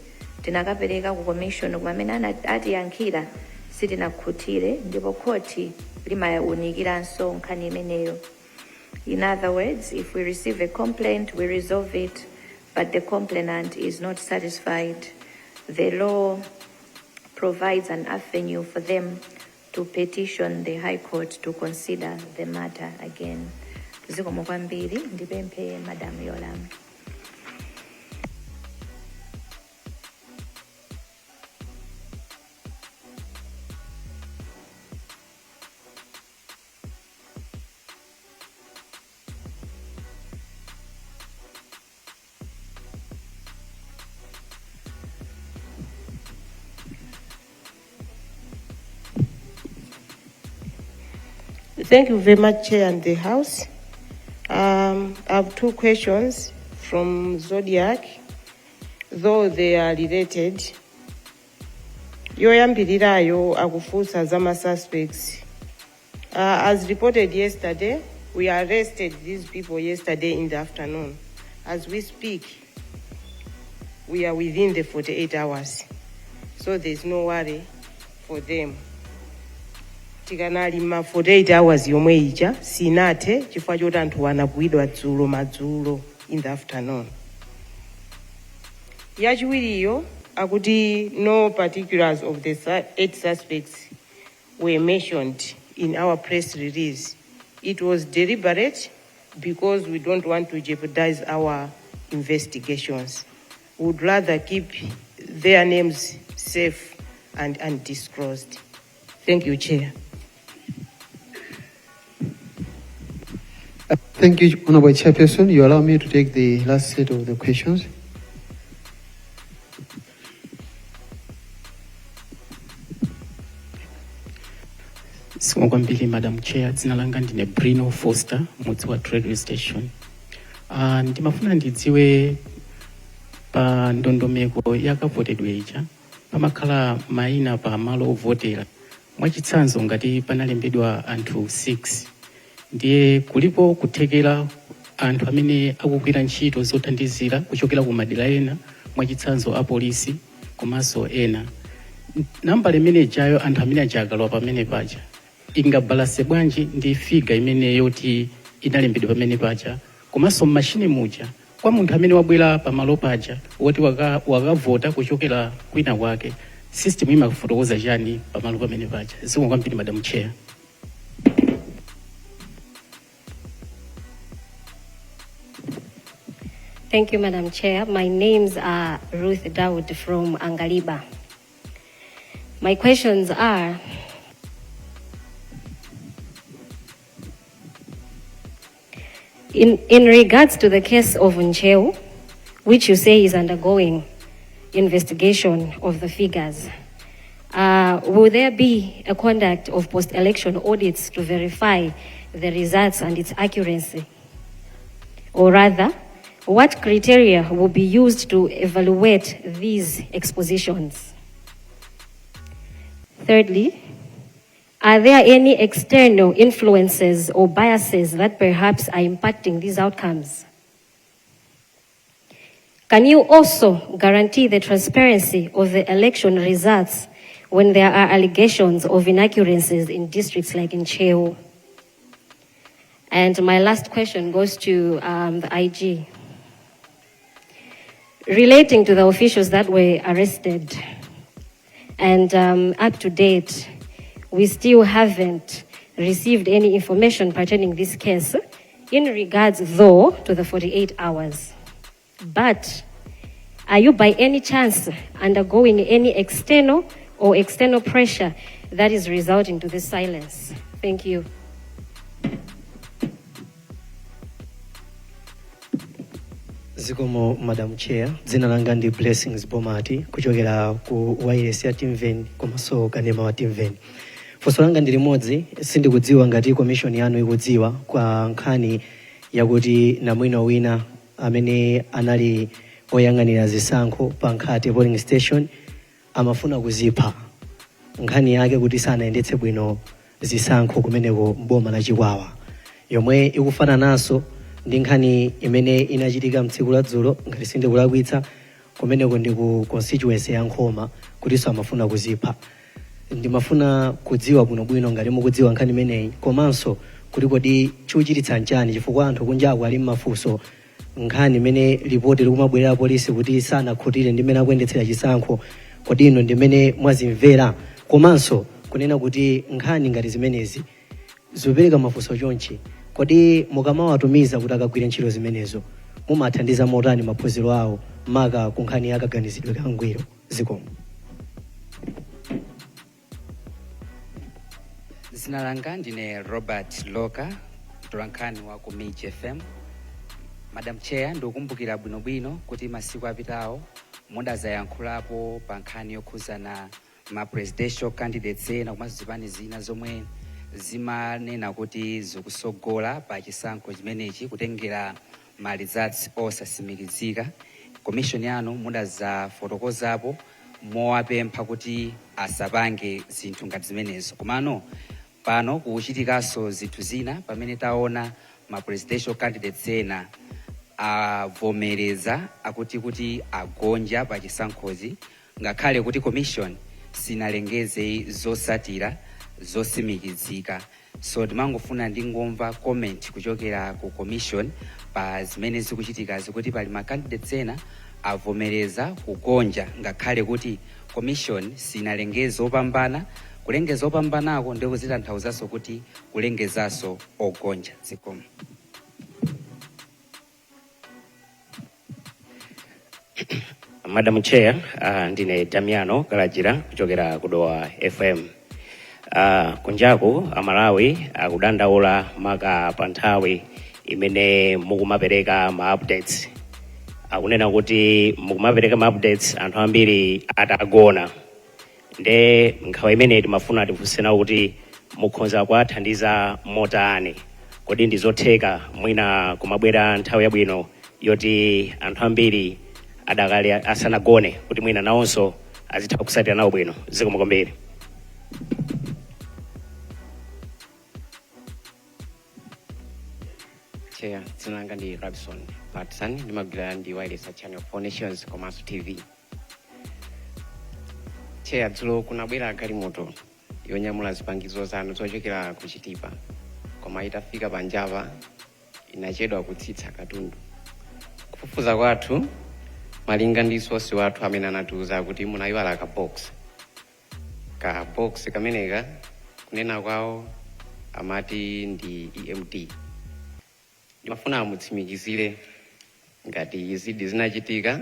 S3: tinakapereka ku commission, koma amene atiyankhira sitinakhutire, ndipo khoti limayawunikiranso nkhani imeneyo. In other words, if we receive a complaint, we resolve it, but the complainant is not satisfied, the law provides an avenue for them to petition the High Court to consider the matter again. Zikomo kwambiri, ndipemphe Madam Yolam.
S8: Thank you very much, Chair and the House. I have two questions from Zodiac, though they are related. Yoyambirirayo akufunsa zama suspects. As reported yesterday, we arrested these people yesterday in the afternoon. As we speak, we are within the 48 hours. so there's no worry for them. Tikanalima 48 hours yomwe ija sinathe chifukwa choti anthu anagwidwa dzulo madzulo in the afternoon. Yachiwiriyo akuti no particulars of the 8 suspects were mentioned in our press release. It was deliberate because we don't want to jeopardize our investigations. We would rather keep their names safe and undisclosed. Thank you, Chair.
S2: Thank you, Honorable Chairperson. You allow me to take the last set of the questions.
S6: Sikwambili, Madam Chair, dzina langa ndine Brino Foster, mudzi wa radio station. Ndimafuna ndidziwe pa ndondomeko yakavotedwe ija pamakhala maina pa malo ovotera. Mwachitsanzo ngati panalembedwa anthu 6. Ndiye kulipo kuthekera anthu amene akugwira ntchito zothandizira kuchokera ku madera ena, mwachitsanzo apolisi komanso ena. Namba limene jayo anthu amene ajagalwa pamene paja ingabalase bwanji ndi figa imene yoti inalembedwa pamene paja, komanso machine muja kwa munthu amene wabwera pamalo paja woti wakavota kuchokera kwina kwake, system imakufotokoza chani pamalo pamene paja. Sikwambiri, Madam Chair.
S9: Thank you, Madam Chair. My names are Ruth Dawood from Angaliba. My questions are, in regards to the case of Ncheu, which you say is undergoing investigation of the figures, will there be a conduct of post-election audits to verify the results and its accuracy? Or rather, what criteria will be used to evaluate these expositions? Thirdly, are there any external influences or biases that perhaps are impacting these outcomes? Can you also guarantee the transparency of the election results when there are allegations of inaccuracies in districts like in Ncheu? And my last question goes to the IG. Relating to the officials that were arrested, and up to date, we still haven't received any information pertaining this case in regards, though, to the 48 hours. But are you by any chance undergoing any external pressure that is resulting to this silence? Thank you.
S10: Zikomo, Madam Chair. Dzina langa ndi Blessings Bomati kuchokera ku wireless ya Timven komanso kanema wa Timven. Funso langa ndi limodzi, sindikudziwa ngati commission yanu ikudziwa kwa nkhani yakuti namwino wina amene anali oyang'anira zisankho pa Nkhate polling station amafuna kuzipha. Nkhani yake kuti sanayendetse bwino zisankho kumeneko mboma la Chikwawa, yomwe ikufana naso ndi nkhani imene inachitika mtsiku la dzulo ngati sindikulakwitsa kumeneko ndi ku constituency ya Nkhoma kutinso amafuna kuzipha. Ndimafuna kudziwa bwinobwino ngati mukudziwa nkhani imeneyi, komanso kuti kodi chikuchititsa nchani chifukwa anthu kunjaku ali m'mafunso nkhani imene ripoti likumabwerera polisi kuti sanakhutire ndi mmene akuyendetsera chisankho, kodi ino ndi mmene mwazimvera, komanso kunena kuti nkhani ngati zimenezi zopereka mafunso chonchi, kodi mukamawatumiza kuti akagwire ntchito zimenezo mumathandiza motani maphunziro awo maka ku nkhani yakaganizidwe kangwiro? Zikomo.
S11: Dzina langa ndine Robert Loka, mtolankhani wa ku Miji FM. Madam Chair, ndikukumbukira bwinobwino kuti masiku apitawo mudazayankhulapo pa nkhani yokhuzana ma presidential candidates ena komanso zipani zina zomwe zimanena kuti zikusogola pa chisankho chimenechi kutengera ma results osasimikizika. Commission yanu mudazafotokozapo mowapempha kuti asapange zinthu ngati zimenezo. Komano pano kuchitikaso zinthu zina pamene taona ma presidential candidates ena avomereza akuti kuti agonja pa chisankhozi ngakhale kuti commission sinalengeze zosatira zosimikizika. So timangofuna ndingomva comment kuchokera ku commission pa zimene zikuchitika zikuti pali ma candidates ena avomereza kugonja ngakhale kuti commission sinalengeze opambana. Kulengeza opambanako ndiko zitanthauzanso kuti kulengezaso ogonja. Zikomo.
S12: Madam Chair, ndine Damiano Kalajira kuchokera kudowa FM. Kunjaku Amalawi akudandaula maka panthawi imene mukumapereka ma updates. Akunena kuti mukumapereka ma updates anthu ambiri atagona. Nde nkhawa imene timafuna tifunsena kuti mukhoza kuwathandiza motani. Kodi ndizotheka mwina kumabwera nthawi yabwino yoti anthu ambiri adakali asanagone kuti mwina nawonso azitha kusatira nawo bwino. Zikomo kwambiri.
S13: Chair, tsinanga ndi Robson Patson, ndimagwira ndi wireless channel 4 Nations komanso TV. Chair, dzulo kunabwera galimoto yonyamula zipangizo zanu zochokera ku Chitipa, koma itafika panjava inachedwa kutsitsa katundu. Kufufuza kwathu malinga ndi sosi wathu amene anatiuza kuti munayiwala ka box kameneka kunena kwawo amati ndi EMT. Ndimafuna amutsimikizire ngati izi zinachitika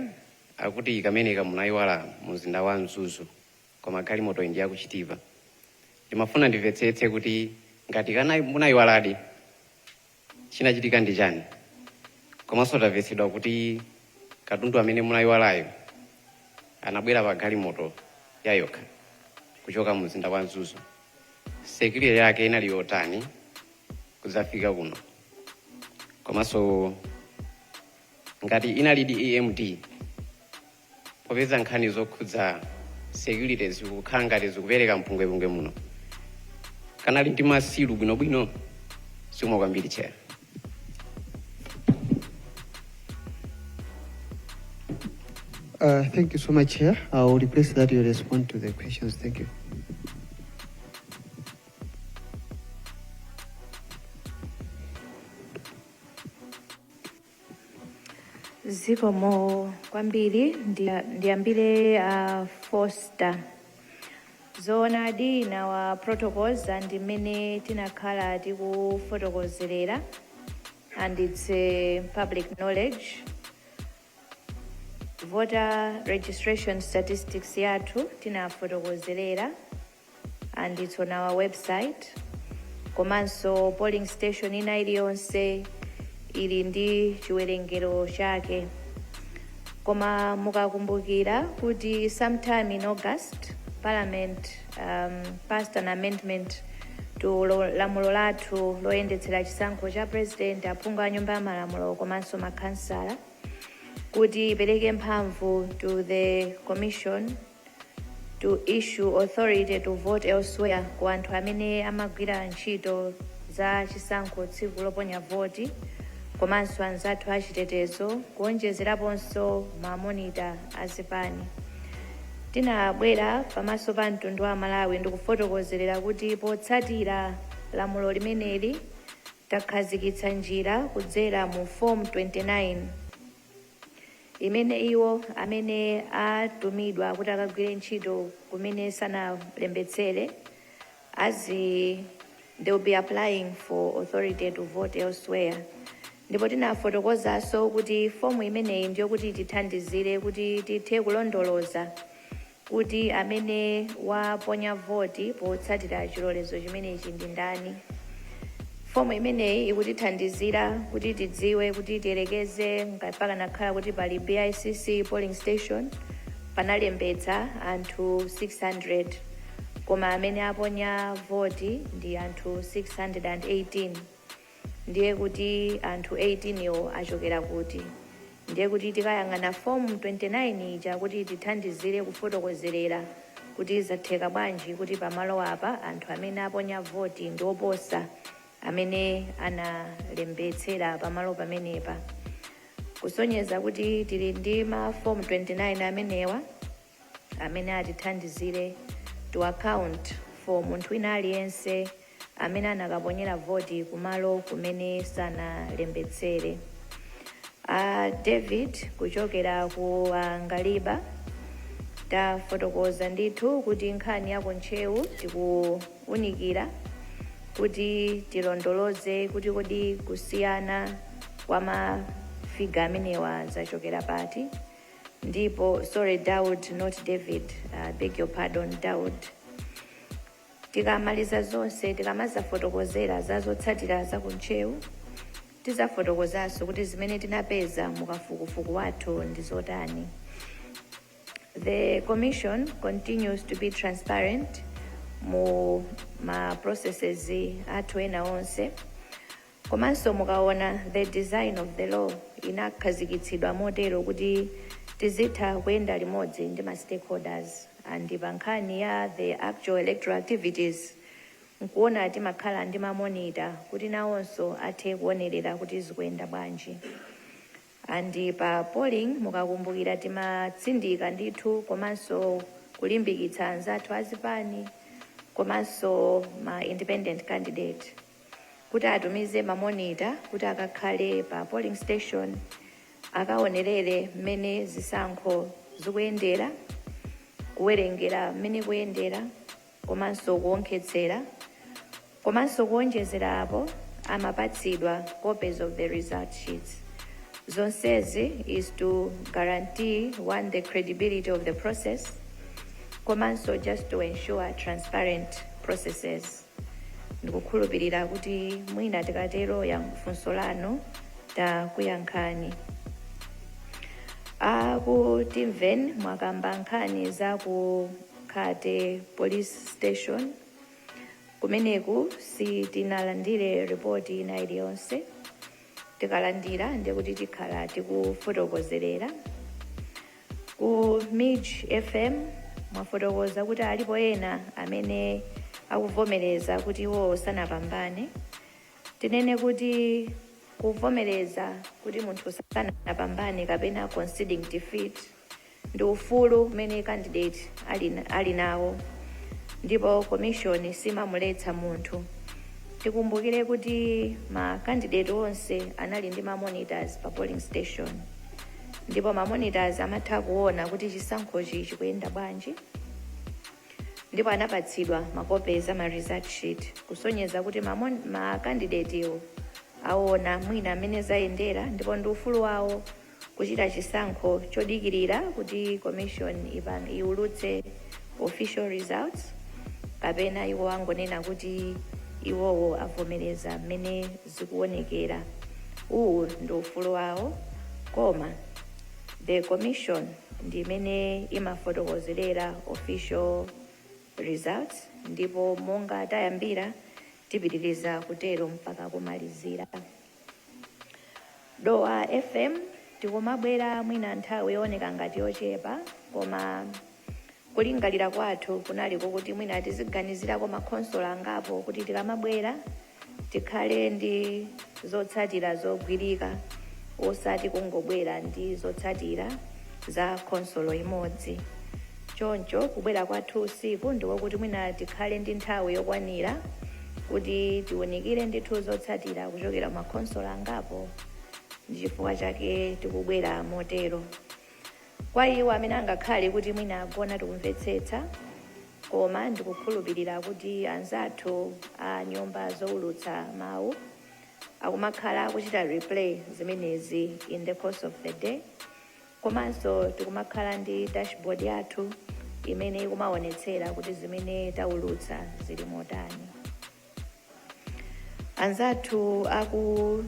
S13: akuti kameneka munayiwala muzinda wa Mzuzu koma galimoto ndi yakuchitipa. Ndimafuna ndimvetsetse kuti ngati kana munayiwaladi chinachitika ndi chani, komanso tamvetsedwa kuti katundu amene munayiwalayo anabwera pa galimoto yayokha kuchoka muzinda wa Mzuzu. Security yake inali yotani kudzafika kuno, komanso ngati inalidi EMT popeza nkhani zokhudza security zikukhala ngati zikupereka mpungwepungwe muno, kanali ndi masilu bwinobwino. Zikomo kwambiri Chair.
S1: Thank you so much, Chair. I will request that you respond to the questions. Thank you.
S3: Zikomo kwambiri ndiambire Foster. Zoonadi na wa protocols and mene tinakhala tikufotokozerera, and it's public knowledge. Voter registration statistics yathu tinafotokozerera, and it's on our website. Komanso polling station ina iliyonse ili ndi chiwerengero chake. Koma mukakumbukira kuti sometime in August Parliament passed an amendment to lamulo lathu loyendetsera chisankho cha president, aphungu a nyumba ya malamulo komanso makhansala, kuti ipereke mphamvu to the commission to issue authority to vote elsewhere ku anthu amene amagwira ntchito za chisankho tsiku loponya voti, komanso anzathu achitetezo, kuonjezeraponso mamonita azipani. Tinabwera pamaso pa mtundu wa Malawi ndikufotokozerera kuti potsatira lamulo limeneli takhazikitsa njira kudzera mu form 29 imene iwo amene atumidwa kuti akagwire ntchito kumene sanalembetsere they will be applying for authority to vote elsewhere. Ndipo tinafotokozanso kuti fomu imeneyi ndiyo kuti tithandizire kuti tithe kulondoloza kuti amene waponya voti potsatira chilolezo chimenechi ndi ndani. Fomu imeneyi ikutithandizira kuti tidziwe kuti tiyerekeze mpaka nakhala kuti pali BICC polling station panalembetsa anthu 600, koma amene aponya voti ndi anthu 618. Ndiye kuti anthu 18 yo achokera kuti. Ndiye kuti tikayang'ana form 29 ija kuti tithandizire kufotokozerera kuti zatheka bwanji kuti pamalo apa anthu amene aponya voti ndi oposa amene analembetsera pamalo pamenepa. Kusonyeza kuti tili ndi ma form 29 amenewa, amene atithandizire to account for munthu wina aliyense amene anakaponyera voti kumalo kumene sanalembetsere. David kuchokera ku Ngaliba tafotokoza ndithu kuti nkhani ya kuntchewu tikuunikira kuti tilondoloze kuti kodi kusiyana kwa mafiga amenewa zachokera pati. Ndipo sorry Daud, not David, beg your pardon Daud. Tikamaliza zonse tikamazafotokozera zazotsatira za kuntchewu tizafotokozaso kuti zimene tinapeza mukafukufuku wathu ndi zotani. The Commission continues to be transparent mu ma processes athu ena onse. Komanso mukaona the design of the law inakhazikitsidwa motero kuti tizitha kuyenda limodzi ndi ma stakeholders and pa nkhani ya the actual electoral activities nkuona timakhala ndi mamonita kuti nawonso athe kuonerera kuti zikuyenda bwanji. And pa polling mukakumbukira timatsindika ndithu komanso kulimbikitsa anzathu azipani komanso ma independent candidate kuti atumize mamonita kuti akakhale pa polling station akaonerere mmene zisankho zikuyendera, kuwerengera mmene kuyendera, komanso kuonkhetsera, komanso kuonjezera apo amapatsidwa copies of the result sheets. Zonsezi is to guarantee one the credibility of the process, komanso just to ensure transparent processes. Ndikukhulupirira kuti mwina tikatero ya funso lanu takuyankhani. Ku Timven mwakamba nkhani za ku Khate police station kumeneku sitinalandire ripoti ina iliyonse. Tikalandira ndikuti tikhala tikufotokozerera. Ku Midge FM mwafotokoza kuti alipo ena amene akuvomereza kuti iwo sanapambane. Tinene kuti kuvomereza kuti munthu sanapambane kapena conceding defeat ndi ufulu umene candidate ali nawo, ndipo commission simamuletsa munthu. Tikumbukire kuti ma candidate onse anali ndi ma monitors pa polling station, ndipo ma monitors amatha kuona kuti chisankhochi chikuyenda bwanji, ndipo anapatsidwa makopi za ma result sheet kusonyeza kuti ma candidate iwo aona mwina amene zayendera, ndipo ndi ufulu wawo kuchita chisankho chodikirira kuti commission iulutse official results kapena iwo angonena kuti iwowo avomereza mmene zikuonekera. Uwu ndi ufulu wawo, koma the commission ndi imene imafotokozerera official results, ndipo monga tayambira tipitiriza kutero mpaka kumalizira. Dowa FM tikumabwera mwina nthawi yooneka ngati yochepa, koma kulingalira kwathu kunaliko kuti mwina tiziganizirako makhonsolo angapo kuti tikamabwera tikhale ndi zotsatira zogwirika osati kungobwera ndi zotsatira za khonsolo imodzi. Choncho kubwera kwathu usiku ndiko kuti mwina tikhale ndi nthawi yokwanira kuti tiunikire ndithu zotsatira kuchokera makhonsolo angapo. Ndi chifukwa chake tikubwera motero. Kwa iwo amene angakhale kuti mwina agona tikumvetsetsa, koma ndikukhulupirira kuti anzathu a nyumba zoulutsa mawu akumakhala akuchita replay zimenezi in the course of the day, komanso tikumakhala ndi dashboard yathu imene ikumaonetsera kuti zimene taulutsa zili motani. Anzathu aku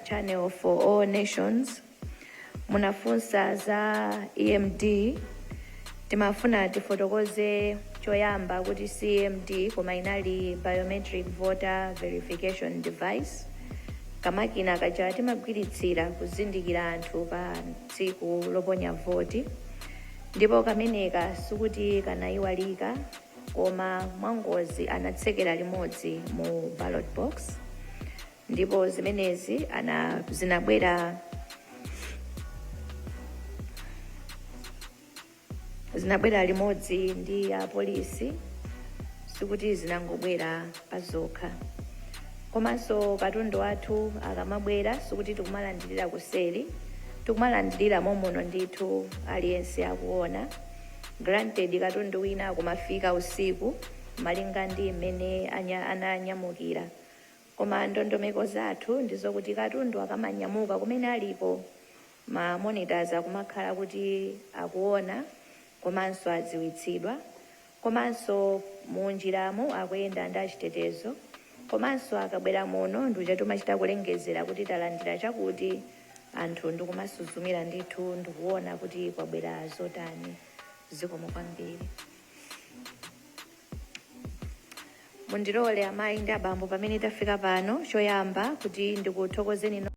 S3: channel for all nations munafunsa za EMD. Timafuna tifotokoze choyamba kuti CMD koma inali biometric voter verification device, kamakina kaja timagwiritsira kuzindikira anthu pa tsiku loponya voti, ndipo kameneka sikuti kanayiwalika koma mwangozi anatsekera limodzi mu ballot box, ndipo zimenezi zinabwera zinabwera limodzi ndi apolisi, sikuti zinangobwera pazokha. Komanso katundu wathu akamabwera sikuti tikumalandirira kuseri, tikumalandirira momono ndithu aliyense akuona. Granted katundu wina akumafika usiku malinga ndi mmene ananyamukira, koma ndondomeko zathu ndizokuti katundu akamanyamuka kumene aliko ma monitors akumakhala kuti akuona komanso adziwitsidwa, komanso munjiramo akuyenda ndi achitetezo, komanso akabwera muno ndikuja tumachita kulengezera kuti talandira chakuti anthu ndikumasuzumira ndithu ndikuona kuti kwabwera zotani. Zikomo kwambiri. Mundilole amayi ndi abambo pamene tafika pano, choyamba kuti ndikuthokozeni